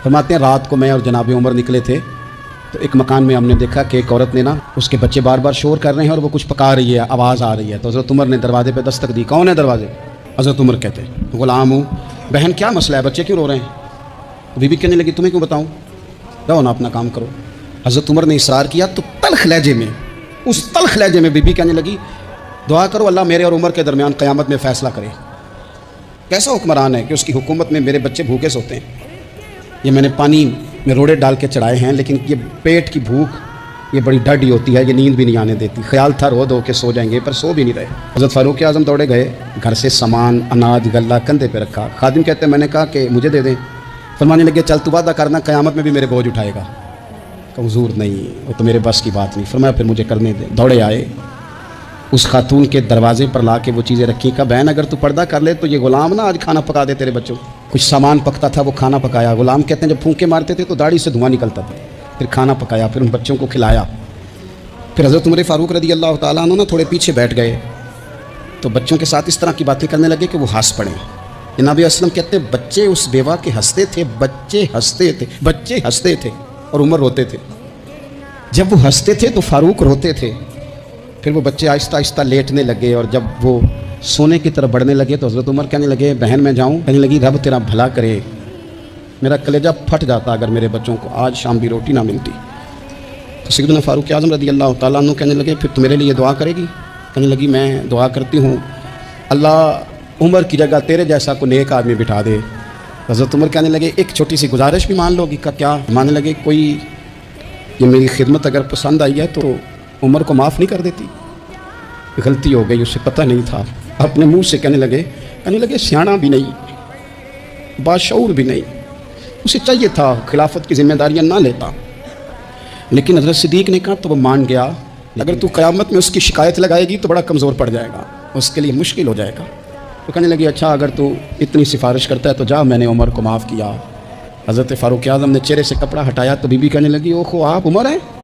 فرماتے ہیں رات کو میں اور جناب عمر نکلے تھے تو ایک مکان میں ہم نے دیکھا کہ ایک عورت نے نا اس کے بچے بار بار شور کر رہے ہیں اور وہ کچھ پکا رہی ہے، آواز آ رہی ہے۔ تو حضرت عمر نے دروازے پہ دستک دی۔ کون ہے دروازے؟ حضرت عمر کہتے ہیں غلام ہوں۔ بہن کیا مسئلہ ہے، بچے کیوں رو رہے ہیں؟ بی بی کہنے لگی تمہیں کیوں بتاؤں، رہو نا اپنا کام کرو۔ حضرت عمر نے اصرار کیا تو تلخ لہجے میں، اس تلخ لہجے میں بی بی کہنے لگی دعا کرو اللہ میرے اور عمر کے درمیان قیامت میں فیصلہ کرے۔ کیسا حکمران ہے کہ اس کی حکومت میں میرے بچے بھوکے سوتے ہیں، یہ میں نے پانی میں روڑے ڈال کے چڑھائے ہیں، لیکن یہ پیٹ کی بھوک یہ بڑی ڈاڈی ہوتی ہے، یہ نیند بھی نہیں آنے دیتی۔ خیال تھا رو دو کہ سو جائیں گے، پر سو بھی نہیں رہے۔ حضرت فاروق اعظم دوڑے گئے، گھر سے سامان اناج غلہ کندھے پہ رکھا۔ خادم کہتے ہیں میں نے کہا کہ مجھے دے دیں۔ فرمانے لگے چل تو وعدہ کرنا قیامت میں بھی میرے بوجھ اٹھائے گا۔ کہ حضور نہیں، وہ تو میرے بس کی بات نہیں۔ فرمایا پھر مجھے کرنے دے۔ دوڑے آئے، اس خاتون کے دروازے پر لا کے وہ چیزیں رکھی۔ کہا بہن اگر تو پردہ کر لے تو یہ غلام نا آج کھانا پکا دے تیرے بچوں۔ کچھ سامان پکتا تھا وہ کھانا پکایا۔ غلام کہتے ہیں جب پھونکے مارتے تھے تو داڑھی سے دھواں نکلتا تھا، پھر کھانا پکایا، پھر ان بچوں کو کھلایا۔ پھر حضرت عمر فاروق رضی اللہ تعالیٰ عنہ نا تھوڑے پیچھے بیٹھ گئے تو بچوں کے ساتھ اس طرح کی باتیں کرنے لگے کہ وہ ہنس پڑے۔ جناب اسلم کہتے ہیں بچے اس بیوہ کے ہنستے تھے، بچے ہنستے تھے اور عمر روتے تھے۔ جب وہ ہنستے تھے تو فاروق روتے تھے۔ پھر وہ بچے آہستہ آہستہ لیٹنے لگے اور جب وہ سونے کی طرف بڑھنے لگے تو حضرت عمر کہنے لگے بہن میں جاؤں؟ کہنے لگی رب تیرا بھلا کرے، میرا کلیجہ پھٹ جاتا اگر میرے بچوں کو آج شام بھی روٹی نہ ملتی۔ تو سیدنا فاروق اعظم رضی اللہ تعالیٰ عنہ کہنے لگے پھر تو میرے لیے دعا کرے گی؟ کہنے لگی میں دعا کرتی ہوں اللہ عمر کی جگہ تیرے جیسا کو نیک آدمی بٹھا دے۔ حضرت عمر کہنے لگے ایک چھوٹی سی گزارش بھی مان لو گی؟ کا کیا؟ ماننے لگے کوئی یہ میری خدمت اگر پسند آئی ہے تو عمر کو معاف نہیں کر دیتی؟ غلطی ہو گئی، اسے پتہ نہیں تھا۔ اپنے منہ سے کہنے لگے سیاںا بھی نہیں، باشعور بھی نہیں، اسے چاہیے تھا خلافت کی ذمہ داریاں نہ لیتا، لیکن حضرت صدیق نے کہا تو وہ مان گیا۔ اگر تو قیامت میں اس کی شکایت لگائے گی تو بڑا کمزور پڑ جائے گا، اس کے لیے مشکل ہو جائے گا۔ تو کہنے لگی اچھا اگر تو اتنی سفارش کرتا ہے تو جا، میں نے عمر کو معاف کیا۔ حضرت فاروق اعظم نے چہرے سے کپڑا ہٹایا تو بی بی کہنے لگی اوہو آپ عمر ہیں؟